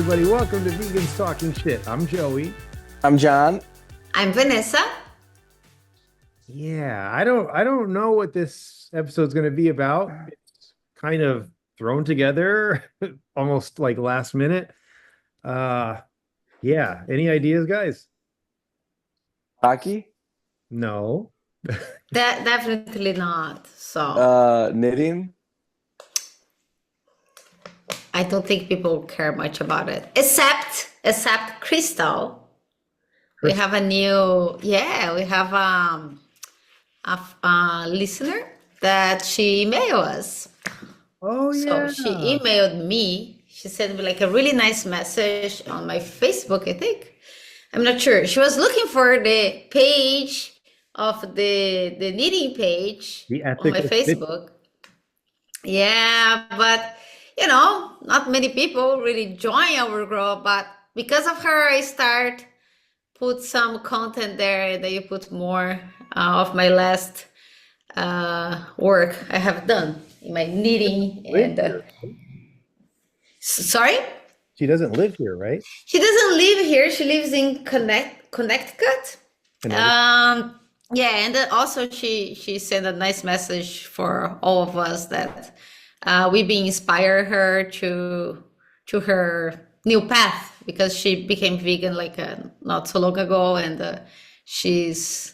everybody. Welcome to Vegans Talking Shit. I'm Joey. I'm Jon. I'm Vanessa. Yeah, I don't know what this episode's going to be about. It's kind of thrown together almost like last minute. Yeah, any ideas, guys? Hockey. No. Definitely not. So Knitting. I don't think people care much about it, except Crystal. We have we have a listener that she emailed us. Oh, So yeah. she emailed me. She sent me like a really nice message on my Facebook, I think. I'm not sure. She was looking for the page of the knitting page The on my ethical fit. Facebook. Yeah, but not many people really join our group. But because of her, I start put some content there, and then you put more of my last work I have done in my knitting. Live And here. sorry, She doesn't live here, right? she doesn't live here. She lives in Connecticut. Connecticut. Yeah, and then also she sent a nice message for all of us that we be inspire her to her new path because she became vegan like not so long ago, and she's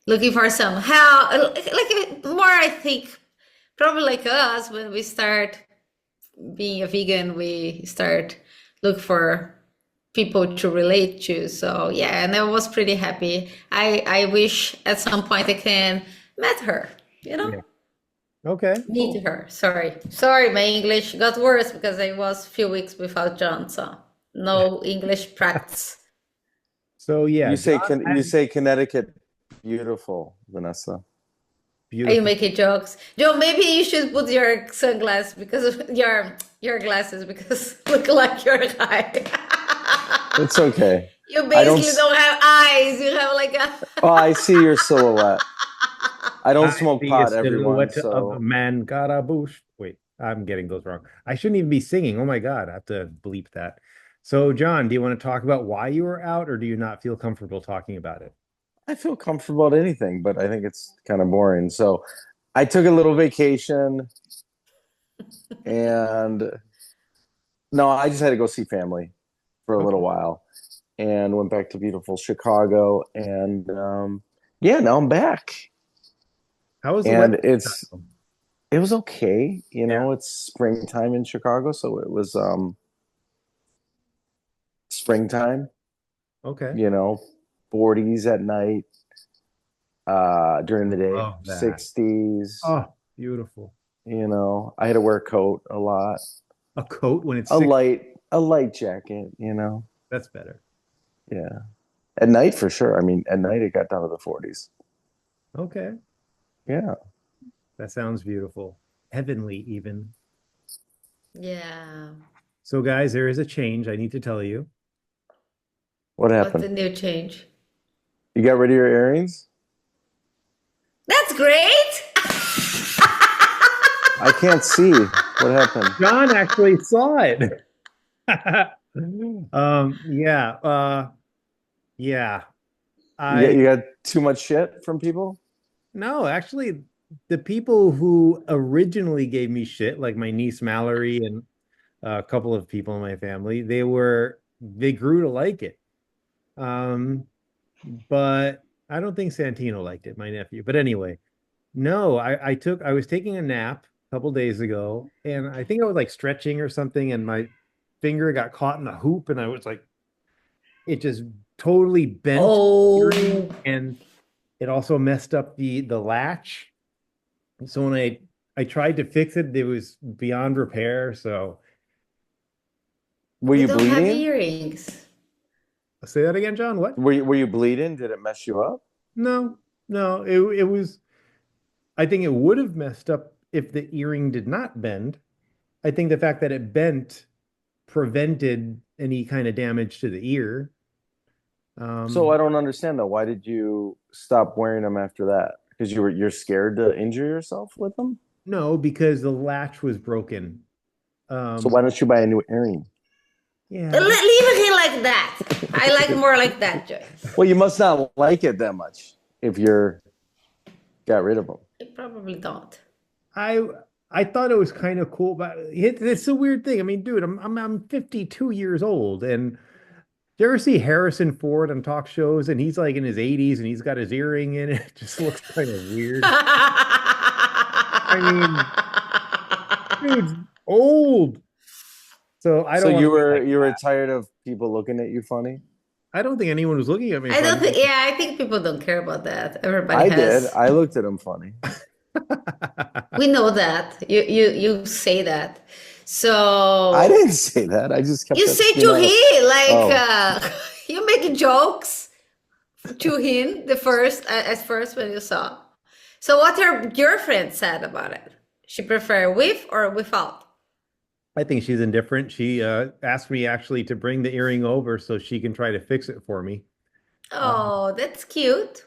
looking for some help, like more. I think probably like us when we start being a vegan, we start look for people to relate to. So yeah, and I was pretty happy. I wish at some point I can met her, Yeah. Okay. meet her. Sorry, my English got worse because I was a few weeks without John, so no English practice. So yeah, You say John you say Connecticut. Beautiful, Vanessa. Are beautiful. you making jokes? Joe, maybe you should put your sunglasses because of your glasses because look like you're high. It's okay. You I don't. basically don't have eyes. You have like a Oh, I see your silhouette. I don't smoke see pot, a everyone. silhouette of a So man Garabush. Wait, I'm getting those wrong. I shouldn't even be singing. Oh my God, I have to bleep that. So, John, do you want to talk about why you were out, or do you not feel comfortable talking about it? I feel comfortable at anything, but I think it's kind of boring. So I took a little vacation, and no, I just had to go see family for a little Okay. while, and went back to beautiful Chicago, and yeah, now I'm back. How was the And weather? it was okay. Yeah. It's springtime in Chicago, so it was springtime, Okay. 40s at night, during the day, Love that. 60s. Oh, beautiful. I had to wear a coat a lot, A coat when it's a six. light jacket. That's better. Yeah. At night for sure. I mean, at night it got down to the 40s. Okay. Yeah. That sounds beautiful. Heavenly, even. yeah. So, guys, there is a change I need to tell you. What What's the happened? new change? You got rid of your earrings? That's great. I can't see. What happened? John actually saw it. Yeah. Yeah. You got too much shit from people? No, actually, the people who originally gave me shit, like my niece Mallory and a couple of people in my family, they grew to like it. Um, but I don't think Santino liked it, my nephew. But anyway, no, I was taking a nap a couple days ago, and I think I was like stretching or something, and my finger got caught in the hoop, and I was like, it just totally bent the earring, Oh, and it also messed up the latch. So when I tried to fix it, it was beyond repair. So Were you you don't have bleeding? earrings. say that again, John. What? Were you bleeding? Did it mess you up? No, no, it was. I think it would have messed up if the earring did not bend. I think the fact that it bent prevented any kind of damage to the ear. So I Um, don't understand though. Why did you stop wearing them after that? Because you're scared to injure yourself with them? no, because the latch was broken. So Um, why don't you buy a new earring? Yeah. Leave him like that. I like more like that, Joy. Well, you must not like it that much if you're got rid of them. I probably don't. I I thought it was kind of cool, but it's a weird thing. I mean, dude, I'm 52 years old, and do you ever see Harrison Ford on talk shows and he's like in his 80s and he's got his earring in it? It just looks kind of weird. I mean, dude's old. So I So don't want you to be were like you were that. tired of people looking at you funny? I don't think anyone was looking at me I don't funny. think, yeah, I think people don't care about that. Everybody I did. has, I looked at them funny. we know that. You say that. I So didn't say that. I just kept you it, say to him, like, oh, you make jokes to him at first when you saw. So what your girlfriend said about it? She prefer with or without? I think she's indifferent. She asked me actually to bring the earring over so she can try to fix it for me. Uh, Oh, that's cute.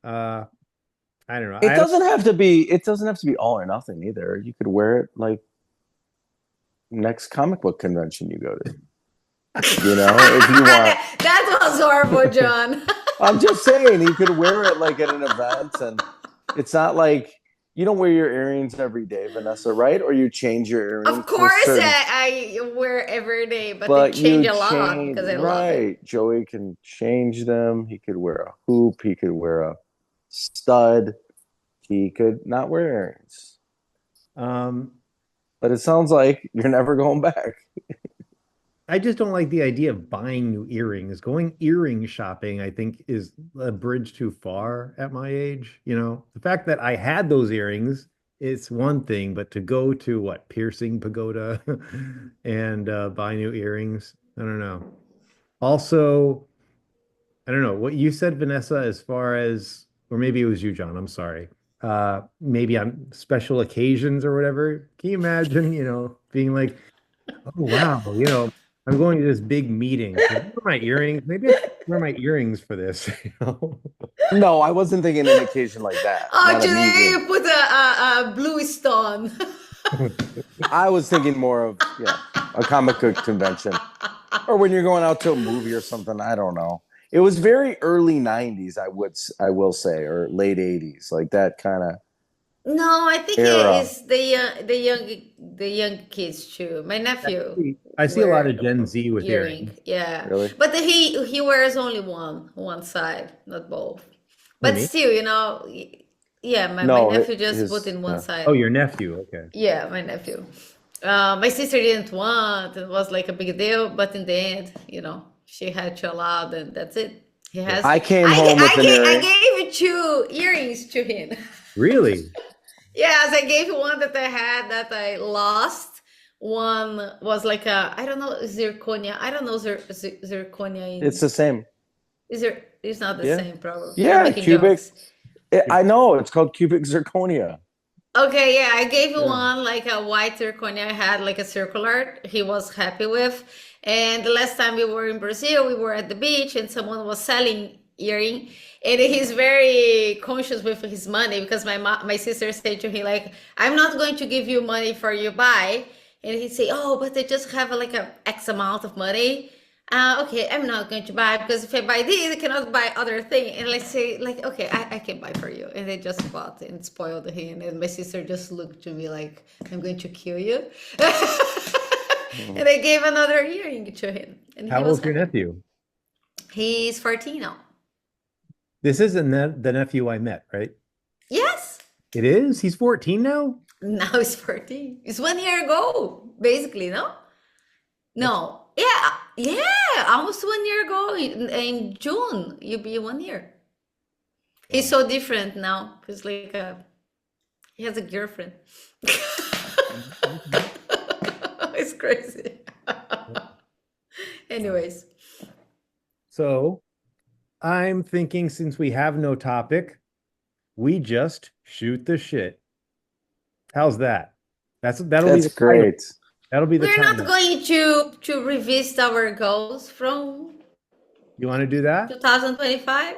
uh, I don't know. it I don't. doesn't have to be. It doesn't have to be all or nothing either. You could wear it like next comic book convention you go to. You know, if you want. That was horrible, John. I'm just saying, you could wear it like at an event, and it's not like you don't wear your earrings every day, Vanessa, right? Or you change your Of earrings for course, certain. I wear every day, but they But change you a lot change, because I love it. right? Joey can change them. He could wear a hoop. He could wear a stud. He could not wear earrings. Um, But it sounds like you're never going back. I just don't like the idea of buying new earrings. Going earring shopping, I think, is a bridge too far at my age. You know, the fact that I had those earrings, it's one thing, but to go to what, Piercing Pagoda and buy new earrings, I don't know. Also, I don't know what you said, Vanessa, as far as, or maybe it was you, John. I'm sorry. Maybe on special occasions or whatever. Can you imagine, being like, oh wow, I'm going to this big meeting. Should I wear my earrings? Maybe I should wear my earrings for this, you know? No, I wasn't thinking an occasion like that. Oh, Not a today meeting. you put a blue stone. I was thinking more of a comic book convention, or when you're going out to a movie or something. I don't know. It was very early '90s, I will say, or late '80s, like that kind of No, I think it era. is the young kids too. My nephew I see a lot of wear Gen Z with earring, earrings. yeah, Really? but he wears only one side, not both. Who, But me? still, yeah, my No, nephew just put his in one side. Oh, your nephew. Okay. Yeah, my nephew. My sister didn't want. It was like a big deal, but in the end, she had to allow, and that's it. He Yeah. has. I came home with an I earring. gave two earrings to him. Really? Yes, I gave one that I had that I lost. One was like I don't know, zirconia. I don't know zirconia It's in. the same. It's not the Yeah, same, probably. I'm yeah. making Cubic. jokes. I know it's called cubic zirconia. Okay, yeah, I gave you Yeah. one like a white zirconia. I had like a circular. He was happy with. And the last time we were in Brazil, we were at the beach and someone was selling earring. And he's very conscious with his money because my sister said to him like, "I'm not going to give you money for you buy." And he say, "Oh, but I just have like a X amount of money." Okay, I'm not going to buy because if I buy this, I cannot buy other thing. And let's say, like, okay, I can buy for you. And they just bought and spoiled him. And my sister just looked to me like, I'm going to kill you. And I gave another earring to him. And he How was old's your happy. nephew? He's 14 now. This isn't the nephew I met, right? Yes. It is? He's 14 now? Now he's 14. It's 1 year ago, basically, no? That's No. Yeah. Yeah. Almost 1 year ago in June, you'll be 1 year. He's so different now. He's like he has a girlfriend. It's crazy. Anyways, so I'm thinking since we have no topic, we just shoot the shit. How's that? That'll be That's the title. great. That'll be the we're not title. going to revisit our goals from You want to do that? 2025.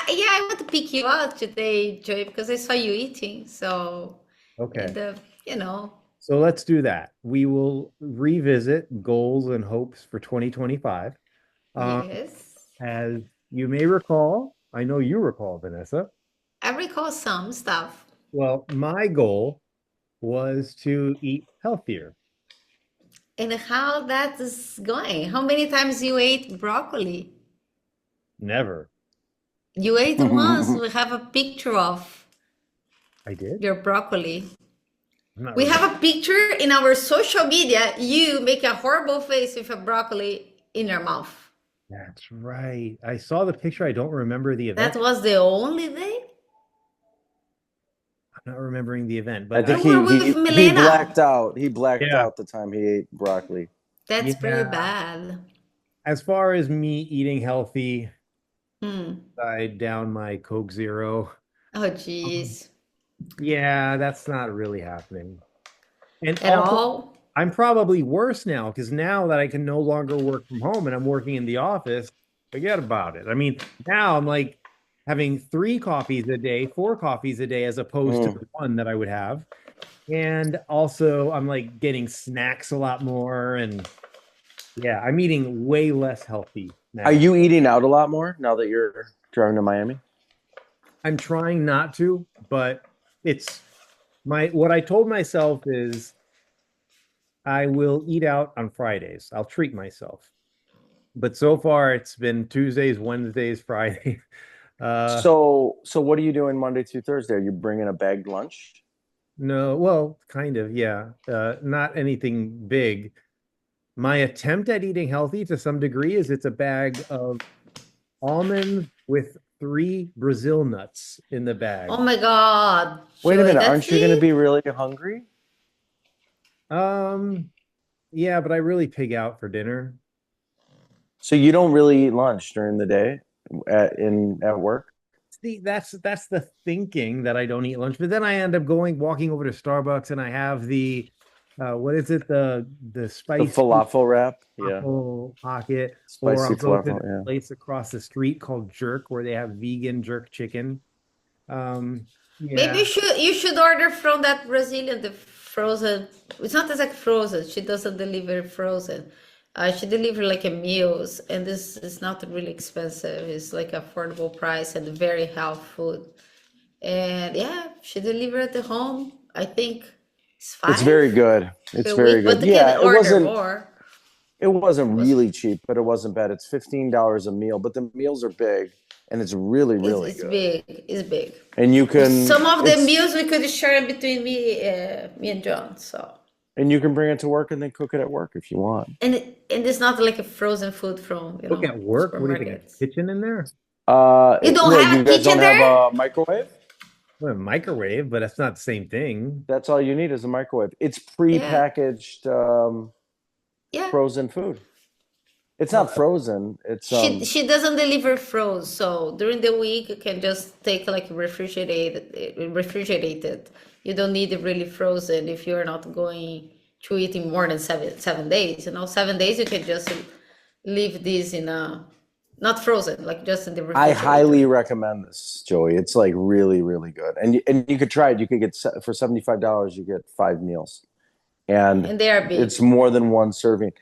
Yeah, I want to pick you out today, Joy, because I saw you eating. So, Okay. and you know, So let's do that. We will revisit goals and hopes for 2025. Um, Yes. as you may recall, I know you recall, Vanessa. I recall some stuff. Well, my goal was to eat healthier. And how that is going? How many times you ate broccoli? Never. You ate once. We have a picture of I did. your broccoli. I'm not We remember. have a picture in our social media. You make a horrible face with a broccoli in your mouth. That's right. I saw the picture. I don't remember the That event. was the only day. I'm not remembering the event, I but think You were with he Milena. blacked out. He blacked yeah, out the time he ate broccoli. That's pretty yeah. bad. As far as me eating healthy, Hmm. I down my Coke Zero. Oh, Um, geez. yeah, that's not really happening. And At also, all? I'm probably worse now because now that I can no longer work from home and I'm working in the office, forget about it. I mean, now I'm like having 3 coffees a day, 4 coffees a day, as opposed to Mm. the one that I would have. And also, I'm like getting snacks a lot more. And yeah, I'm eating way less healthy Are now. you eating out a lot more now that you're driving to Miami? I'm trying not to, but it's what I told myself is I will eat out on Fridays. I'll treat myself. But so far it's been Tuesdays, Wednesdays, Friday. Uh So what are you doing Monday through Thursday? Are you bringing a bagged lunch? no, well, kind of, yeah. Not anything big. My attempt at eating healthy to some degree is it's a bag of almonds with 3 Brazil nuts in the Oh bag. my God, Wait a Joey, minute, that's aren't you going to the be really hungry? Um, yeah, but I really pig out for dinner. So you don't really eat lunch during the day at work? See, that's the thinking that I don't eat lunch, but then I end up walking over to Starbucks, and I have the what is it, the The spicy falafel wrap? Yeah. waffle pocket, or Spicy I'll go to falafel, the yeah. place across the street called Jerk where they have vegan jerk chicken. Um, maybe yeah, you should order from that Brazilian the frozen. It's not exactly frozen. She doesn't deliver frozen. She deliver like a meals, and this is not really expensive. It's like affordable price and very health food. And yeah, she deliver at the home. I think it's It's five very good. It's per very week, good. but they can Yeah, order more. it wasn't It was really cheap, but it wasn't bad. It's $15 a meal, but the meals are big and it's really, really it's good. big. It's big. And you Well, can some of the it's meals we could share between me and John. So and you can bring it to work and then cook it at work if you want. and it's not like a frozen food from look at work. What do you think? A supermarkets. kitchen in there? You don't What, have you a guys don't kitchen have there? a microwave? Well, a microwave, but that's not the same thing. That's all you need is a microwave. It's Yeah, pre-packaged yeah. frozen food. It's Well, not frozen. It's She doesn't deliver frozen, so during the week you can just take like refrigerated. You don't need it really frozen if you're not going to eat in more than seven days. 7 days you can just leave this in a not frozen, like just in the I highly refrigerator. recommend this, Joey. It's like really, really good. And you could try it. You could get for $75, you get 5 meals. And And they are big. it's more than one serving.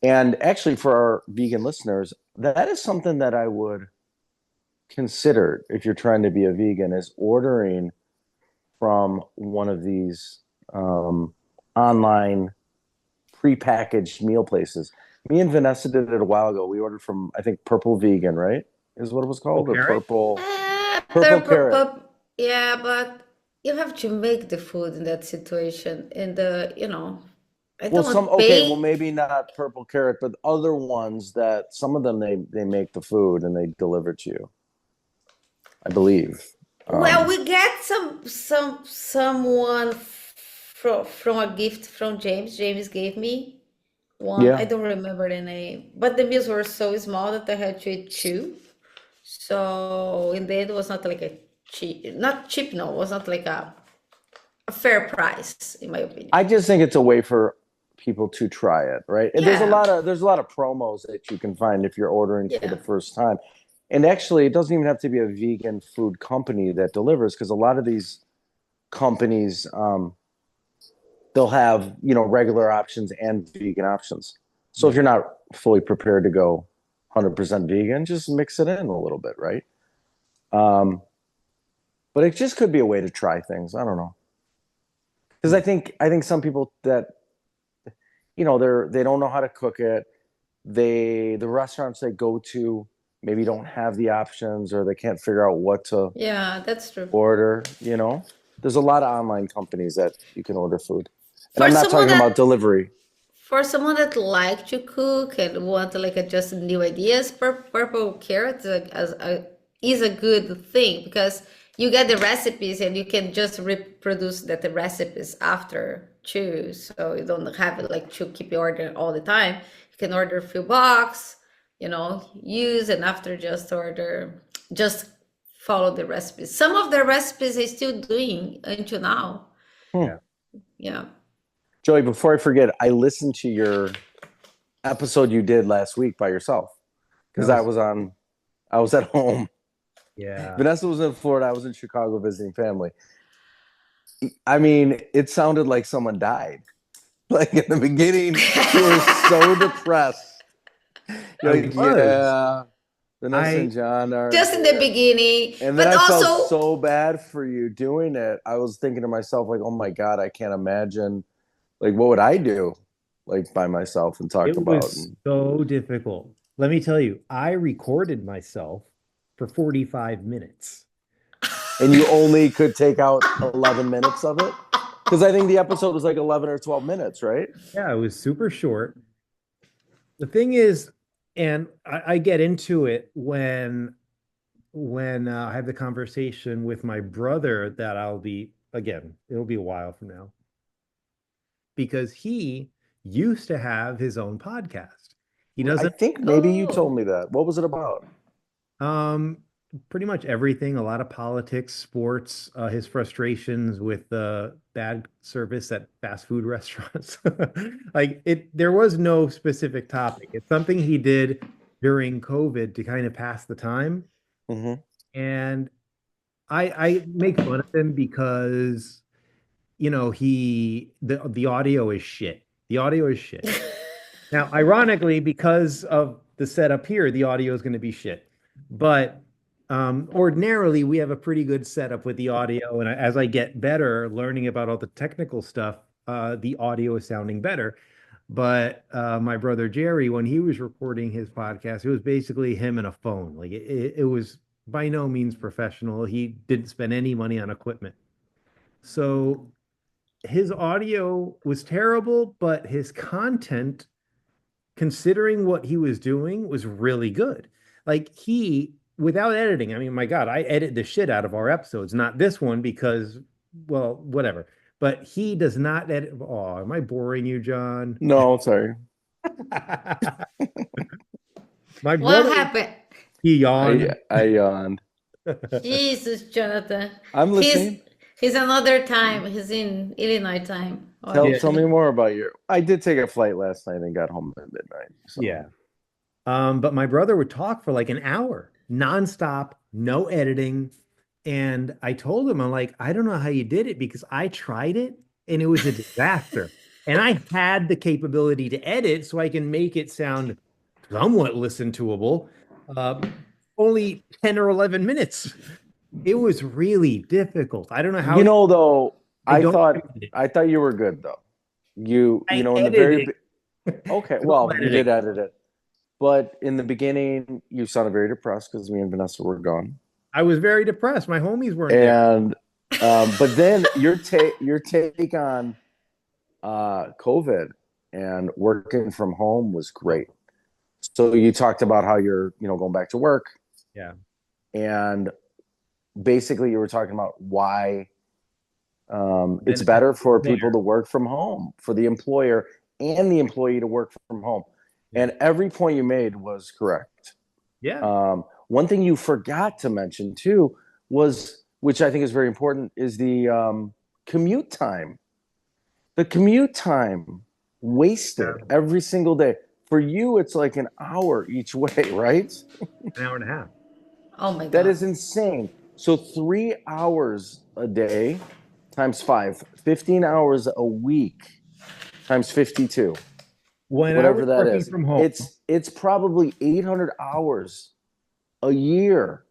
And actually, for our vegan listeners, that is something that I would consider if you're trying to be a vegan is ordering from one of these online prepackaged meal places. Me and Vanessa did it a while ago. We ordered from, I think, Purple Vegan, right? Is what it was called, or carrot. Purple Carrot. Yeah, but you have to make the food in that situation. And I Well, don't some want to okay, well pay. maybe not Purple Carrot, but other ones that some of them they make the food and they deliver to you, I believe. Well, Um, we get someone from a gift from James. James gave me one. I yeah, don't remember the name, but the meals were so small that I had to eat two. So in the end, it was not like a cheap, not cheap. No, it was not like a fair price, in my opinion. I just think it's a way for people to try it, right? And Yeah, there's a lot of promos that you can find if you're ordering for the yeah. first time. And actually, it doesn't even have to be a vegan food company that delivers because a lot of these companies they'll have, regular options and vegan options. So if you're not fully prepared to go 100% vegan, just mix it in a little bit, right? Um, but it just could be a way to try things. I don't know. Because I think some people that they don't know how to cook it. The restaurants they go to maybe don't have the options, or they can't figure out what to Yeah, that's true. order. There's a lot of online companies that you can order food, and For I'm not someone talking that about delivery. For someone that like to cook and want like just new ideas, purple carrot is a good thing because you get the recipes and you can just reproduce the recipes after too. So you don't have like to keep your order all the time. You can order a few box, use and after just follow the recipes. Some of the recipes are still doing until now. Hmm. Yeah. Yeah. Joey, before I forget, I listened to your episode you did last week by yourself because That was I was at home. yeah. Vanessa was in Florida. I was in Chicago visiting family. I mean, it sounded like someone died. Like in the beginning, you were so depressed. I You're like, was. yeah, Vanessa and I John aren't Just in the here. beginning, And then but I felt also so bad for you doing it. I was thinking to myself, like, oh my God, I can't imagine. Like, what would I do? Like by myself and talk It about. was so difficult. Let me tell you, I recorded myself for 45 minutes. And you only could take out 11 minutes of it? Because I think the episode was like 11 or 12 minutes, right? Yeah, it was super short. The thing is, and I get into it when I have the conversation with my brother that I'll be again, it'll be a while from now because he used to have his own podcast. He I doesn't think maybe you oh, told me that. What was it about? Um, pretty much everything, a lot of politics, sports, his frustrations with the bad service at fast food restaurants. Like there was no specific topic. It's something he did during COVID to kind of pass the time. Mm-hmm. And I make fun of him because, the audio is shit. The audio is shit. Now, ironically, because of the setup here, the audio is going to be shit. But ordinarily, we have a pretty good setup with the audio. And as I get better learning about all the technical stuff, the audio is sounding better. But my brother Jerry, when he was recording his podcast, it was basically him and a phone. Like it was by no means professional. He didn't spend any money on equipment. So his audio was terrible, but his content considering what he was doing was really good. Like without editing, I mean, my God, I edit the shit out of our episodes, not this one because, well, whatever. But he does not edit. Oh, am I boring you, John? No, sorry. My what brother, happened? he I yawned. I yawned. Jesus, Jonathan. I'm He's listening. he's another time. He's in Illinois time. Tell Yeah, tell me more about your. I did take a flight last night and got home at midnight. So yeah. But my brother would talk for like an hour, nonstop, no editing. And I told him, I'm like, I don't know how you did it because I tried it and it was a disaster. And I had the capability to edit so I can make it sound somewhat listen toable. Uh, Only 10 or 11 minutes. It was really difficult. I don't know how though, I I don't thought edit it. I thought you were good though. I In the edited okay, a little well, you did editing. edit it, but in the beginning, you sounded very depressed because me and Vanessa were gone, I was very depressed. My homies weren't there. and but then your take on COVID and working from home was great. So you talked about how you're going back to work, Yeah. and basically you were talking about why it's Benefit better the for people employer. to work from home, for the employer and the employee to work from home. Yeah. And every point you made was correct. Yeah. One thing you forgot to mention too was, which I think is very important, is the commute time. The commute time wasted Terrible. every single day. For you, it's like an hour each way, right? An hour and a half. Oh my That God. is insane. So 3 hours a day times 5, 15 hours a week times 52, When I was whatever that working is. from home, It's probably 800 hours a year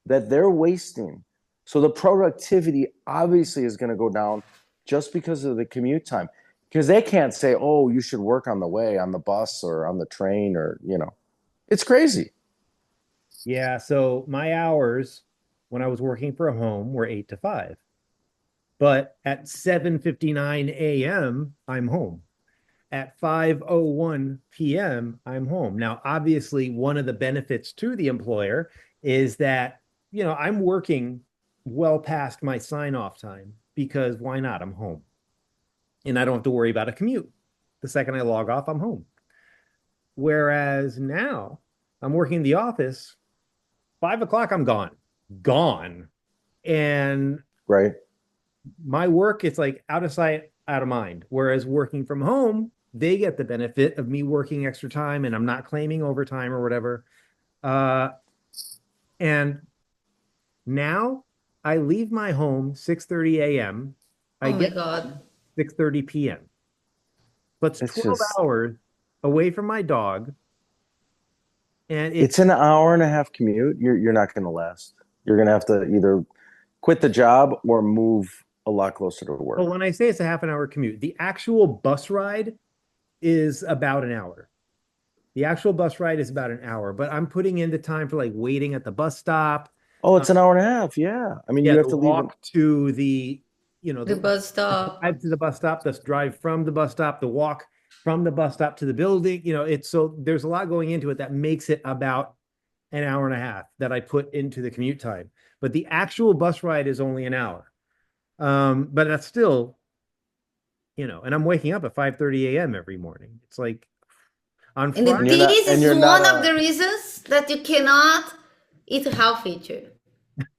that they're wasting. So the productivity obviously is going to go down just because of the commute time. Because they can't say, "Oh, you should work on the way on the bus or on the train," or it's crazy. yeah, so my hours when I was working from home were 8 to 5. But at 7:59 a.m., I'm home. At 5:01 p.m., I'm home. Now, obviously, one of the benefits to the employer is that, I'm working well past my sign off time because why not? I'm home and I don't have to worry about a commute. The second I log off, I'm home. Whereas now I'm working in the office, 5 o'clock, I'm gone, gone. And Right. my work, it's like out of sight, out of mind. Whereas working from home, they get the benefit of me working extra time and I'm not claiming overtime or whatever. Uh, and now I leave my home 6:30 a.m. I Oh my get God. 6:30 p.m. But it's It's 12 just hours away from my dog. And it's it's, an hour and a half commute. You're not going to last. You're going to have to either quit the job or move a lot closer to well, work. when I say it's a half an hour commute, the actual bus ride is about an hour. The actual bus ride is about an hour, but I'm putting in the time for like waiting at the bus stop. Oh, Uh, it's an hour and a half. Yeah. I mean, yeah, you have the to leave it. walk to the, you know, The the, bus the stop. drive to the bus stop, the drive from the bus stop, the walk from the bus stop to the building. It's so there's a lot going into it that makes it about an hour and a half that I put into the commute time. But the actual bus ride is only an hour. But that's still, and I'm waking up at 5:30 a.m. every morning. It's like on And And Friday. this and is you're not one of a the reasons that you cannot eat healthy too.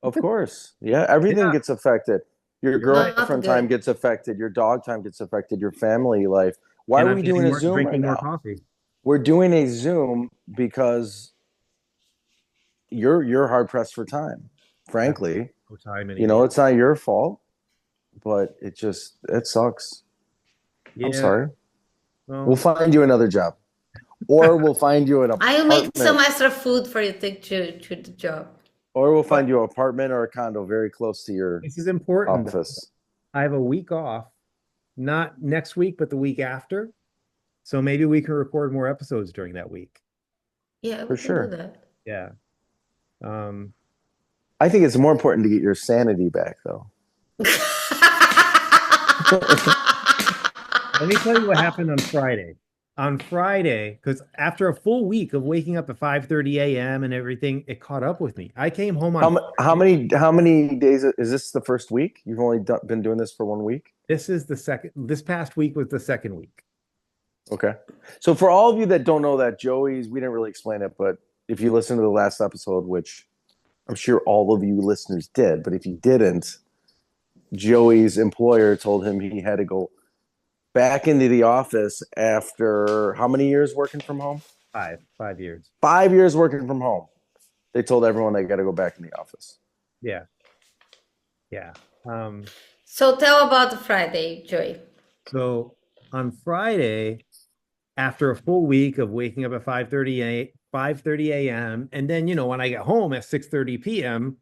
Of course. Yeah, everything Yeah, gets affected. Your you're right. Not girlfriend time good. gets affected, your dog time gets affected, your family life. Why And are I'm we doing a Zoom right drinking more now? coffee. We're doing a Zoom because you're hard pressed for time. I have Frankly, no time anymore. it's not your fault, but it sucks. I'm Yeah. sorry. We'll Well, find you another job, or we'll find you an I will make some apartment, extra food for you to take to the job. or we'll but find you an apartment or a condo very close to your this is important though. office. I have a week off, not next week, but the week after. So maybe we can record more episodes during that week. Yeah, we For can do sure. that. Yeah. Um, I think it's more important to get your sanity back, though. Let me tell you what happened on Friday. On Friday, because after a full week of waking up at 5:30 a.m. and everything, it caught up with me. I came home on Friday. How many days is this the first week? You've only been doing this for 1 week? This past week was the second week. Okay. So for all of you that don't know that, Joey's, we didn't really explain it, but if you listen to the last episode, which I'm sure all of you listeners did, but if you didn't, Joey's employer told him he had to go back into the office after how many years working from home? 5 years. 5 years working from home. They told everyone they got to go back in the office. Yeah. Yeah. So tell about the Friday, Joy. So on Friday, after a full week of waking up at 5:30 a.m. and then when I get home at 6:30 p.m.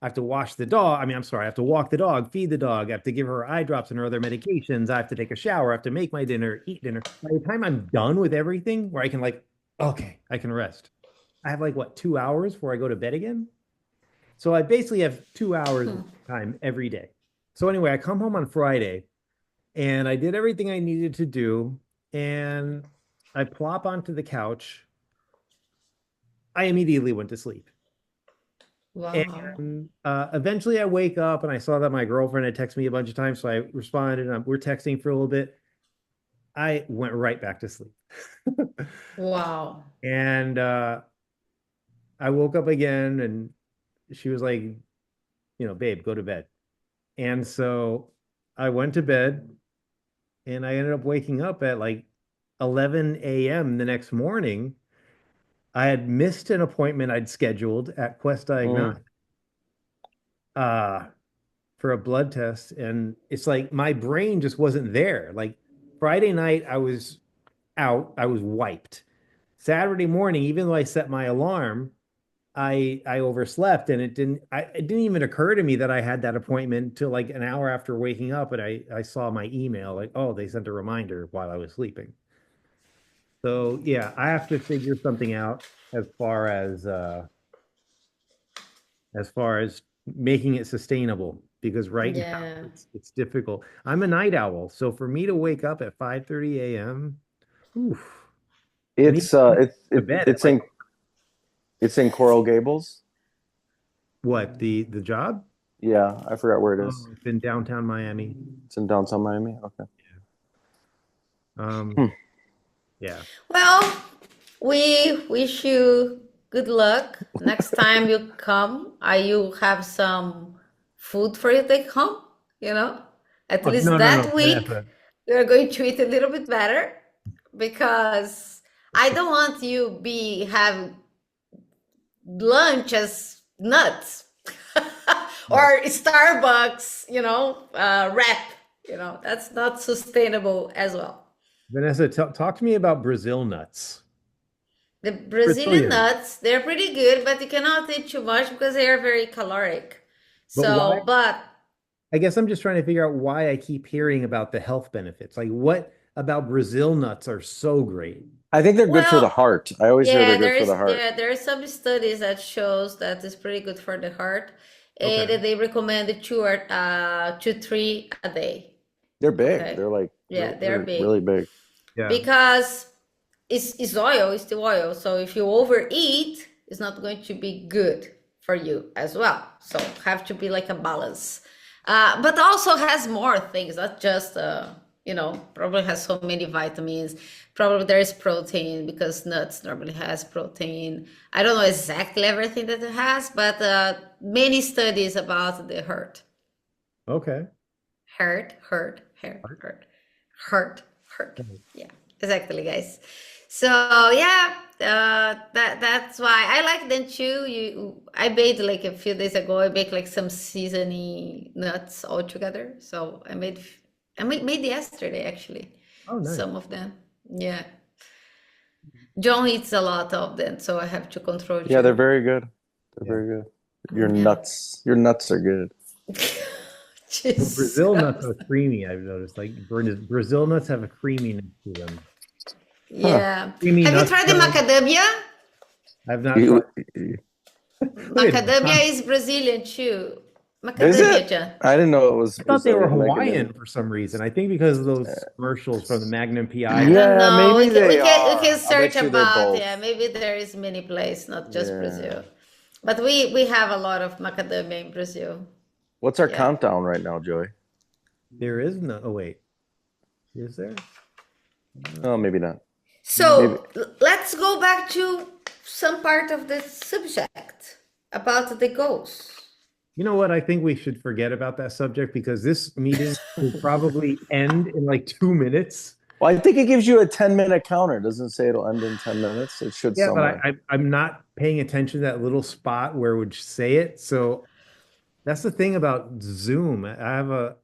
I have to wash the dog. I mean, I'm sorry, I have to walk the dog, feed the dog, I have to give her eye drops and her other medications. I have to take a shower, I have to make my dinner, eat dinner. By the time I'm done with everything, where I can okay, I can rest. I have like what, 2 hours before I go to bed again. So I basically have 2 hours of Hmm. time every day. So anyway, I come home on Friday and I did everything I needed to do, and I plop onto the couch. I immediately went to sleep. Wow. And eventually I wake up and I saw that my girlfriend had texted me a bunch of times. So I responded and we're texting for a little bit. I went right back to sleep. Wow. And I woke up again and she was like, babe, go to bed. And so I went to bed and I ended up waking up at like 11 a.m. the next morning. I had missed an appointment I'd scheduled at Quest Mm. Diagnostics uh, for a blood test, and it's like my brain just wasn't there. Like Friday night, I was out, I was wiped. Saturday morning, even though I set my alarm, I overslept, and it didn't even occur to me that I had that appointment till like an hour after waking up, and I saw my email like, oh, they sent a reminder while I was sleeping. So yeah, I have to figure something out as far as making it sustainable because right now Yeah. it's difficult. I'm a night owl, so for me to wake up at 5:30 a.m., oof, I need It's to go to bed at like it's in Coral Gables. what, the job? Yeah, I forgot where it is. Oh, it's in downtown Miami. It's in downtown Miami. Okay. Um, Hmm. yeah. Well, we wish you good luck. Next time you come, you have some food for you to take home, you know? At Oh, least no, no, no, that week, Vanessa. we are going to eat a little bit better because I don't want you be have lunch as nuts or Starbucks, wrap, that's not sustainable as well. Vanessa, talk to me about Brazil nuts. The Brazilian Brazilian. nuts, they're pretty good, but you cannot eat too much because they are very caloric. But why? So, but I guess I'm just trying to figure out why I keep hearing about the health benefits. Like, what about Brazil nuts are so great? I think they're good for the well, heart. I always hear they're yeah, good for the heart. there are some studies that shows that it's pretty good for the heart, Okay. and they recommend two, three a day. They're big. Okay, They're like yeah, they're they're really big big. Yeah. because it's oil, it's the oil. So if you overeat, it's not going to be good for you as well. So have to be like a balance. But also has more things, not just probably has so many vitamins. Probably there is protein because nuts normally has protein. I don't know exactly everything that it has, but many studies about the heart. Okay. Heart, heart. Yeah, exactly, guys. So yeah, that's why I like them too. I made like a few days ago. I baked like some seasoning nuts all together. So I made yesterday actually. Oh, nice. Some of them. Yeah, John eats a lot of them, so I have to control Yeah, they're too. very good. They're Yeah. very good. Yeah. Your nuts are good. But Jesus. Brazil nuts are creamy, I've noticed. Like Brazil nuts have a creaminess to them. Huh. Yeah. Creamy Have you nuts, tried the though. macadamia? I've not tried. You- Wait, Macadamia is Brazilian too. Is Macadamia, it? John. I didn't know it was I thought they were Brazilian Hawaiian macadamia. for some reason. I think because of those commercials from the Magnum I PI. don't Yeah, know. maybe We they can we can are. I search bet you they're about, both. yeah, maybe there is many places, not just Yeah. Brazil. But we have a lot of macadamia in Brazil. What's our Yeah. countdown right now, Joey? There is no. Oh wait, is there? Oh, maybe not. Maybe. So let's go back to some part of the subject about the goals. You know what? I think we should forget about that subject because this meeting will probably end in like 2 minutes. Well, I think it gives you a 10-minute counter. It doesn't say it'll end in 10 minutes. It should Yeah, but somewhere. I'm not paying attention to that little spot where it would say it. So that's the thing about Zoom. I have a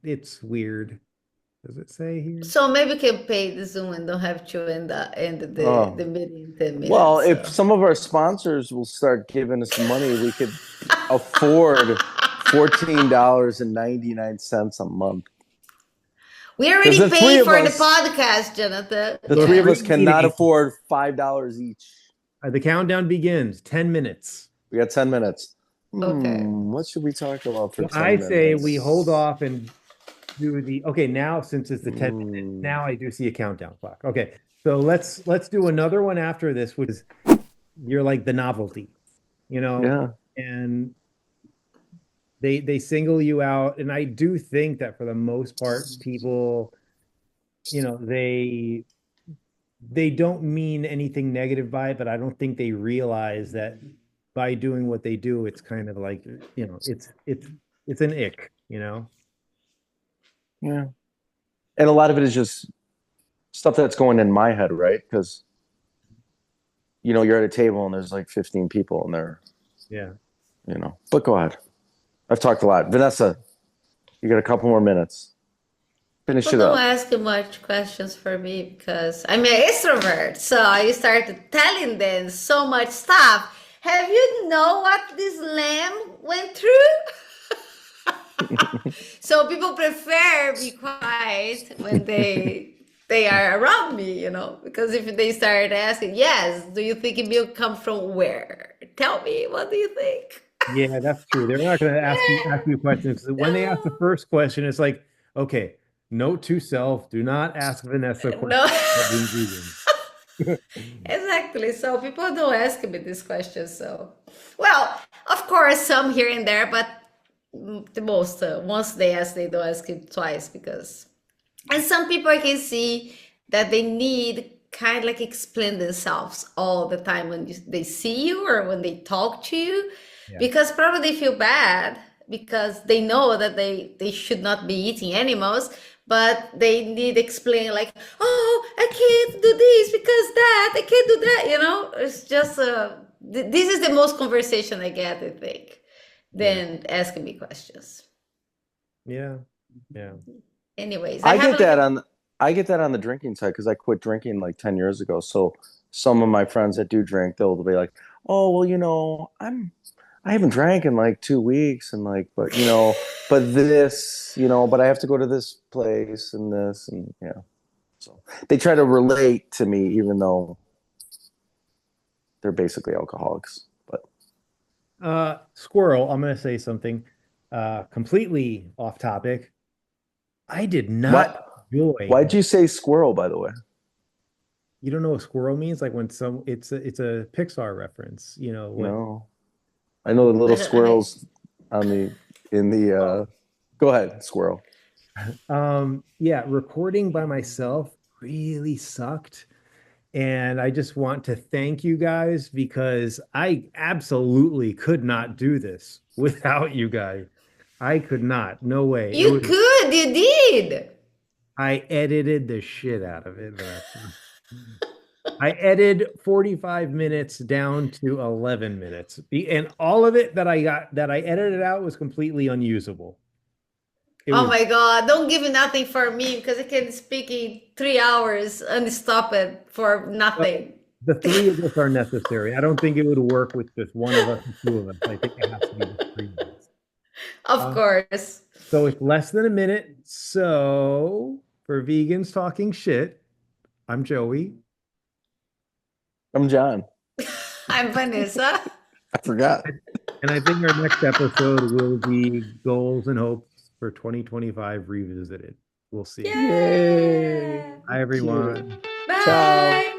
it's weird. Does it say here? So maybe we can pay the Zoom and don't have to end the Oh. meeting in 10 Well, minutes. if So. some of our sponsors will start giving us money, we could afford $14.99 a month. We Because already paid for the podcast, Jonathan. the So three of Yeah. us three cannot meetings. afford $5 each. The countdown begins. 10 minutes. We got 10 minutes. Okay. What should we talk about for So 10 I say minutes? we hold off and do the okay. Now, since it's the 10 minutes, Hmm. now I do see a countdown clock. Okay, so let's do another one after this, which is you're like the novelty, Yeah. and they single you out, and I do think that for the most part, people, they don't mean anything negative by it, but I don't think they realize that by doing what they do, it's kind of like, it's an ick. Yeah. And a lot of it is just stuff that's going in my head, right? Because, you're at a table and there's like 15 people in there, Yeah. But go ahead. I've talked a lot. Vanessa, You got a couple more minutes. Finish People it don't up. ask much questions for me because I'm an extrovert. So I started telling them so much stuff. Have you know what this lamb went through? So people prefer be quiet when they are around me, because if they start asking, yes, do you think milk come from where? Tell me, what do you think? Yeah, that's true. They're not going to ask you questions. When they ask the first question, it's like, okay, note to self, do not ask Vanessa questions No. about being vegan. Exactly. So people don't ask me this question. So, well, of course, some here and there, but the most, once they ask, they don't ask it twice because, and some people I can see that they need kind of like explain themselves all the time when they see you or when they talk to you, Yeah. because probably they feel bad because they know that they should not be eating animals, but they need explain like, oh, I can't do this because that I can't do that. It's just this is the most conversation I get, I think, Yeah. than asking me questions. Yeah. Yeah. Anyways, I I have get like that a on I get that on the drinking side because I quit drinking like 10 years ago. So some of my friends that do drink, they'll be like, "Oh, well, I haven't drank in like 2 weeks and like, but this, but I have to go to this place and this and yeah." So they try to relate to me even though they're basically alcoholics. But Squirrel, I'm going to say something completely off topic. I did not what enjoy. why'd you say squirrel, by the way? You don't know what squirrel means? Like when it's a Pixar reference, when No. I know the little I don't I squirrels on the in the go ahead, squirrel. yeah, recording by myself really sucked. And I just want to thank you guys because I absolutely could not do this without you guys. I could not. No way. It You was could, you did. I edited the shit out of it, Vanessa. I edited 45 minutes down to 11 minutes. And all of it that I edited out was completely unusable. It Oh was my God, don't give me nothing for me because I can speak in 3 hours unstopped for well, nothing. the three of us are necessary. I don't think it would work with just one of us or two of us. I think it has to be the three of us. Of Uh, course. so it's less than a minute. So for vegans talking shit, I'm Joey. I'm John. I'm Vanessa. I forgot. And I think our next episode will be goals and hopes for 2025 revisited. We'll see. Yay. Yeah. Hi, Cute. everyone. Ciao. Bye.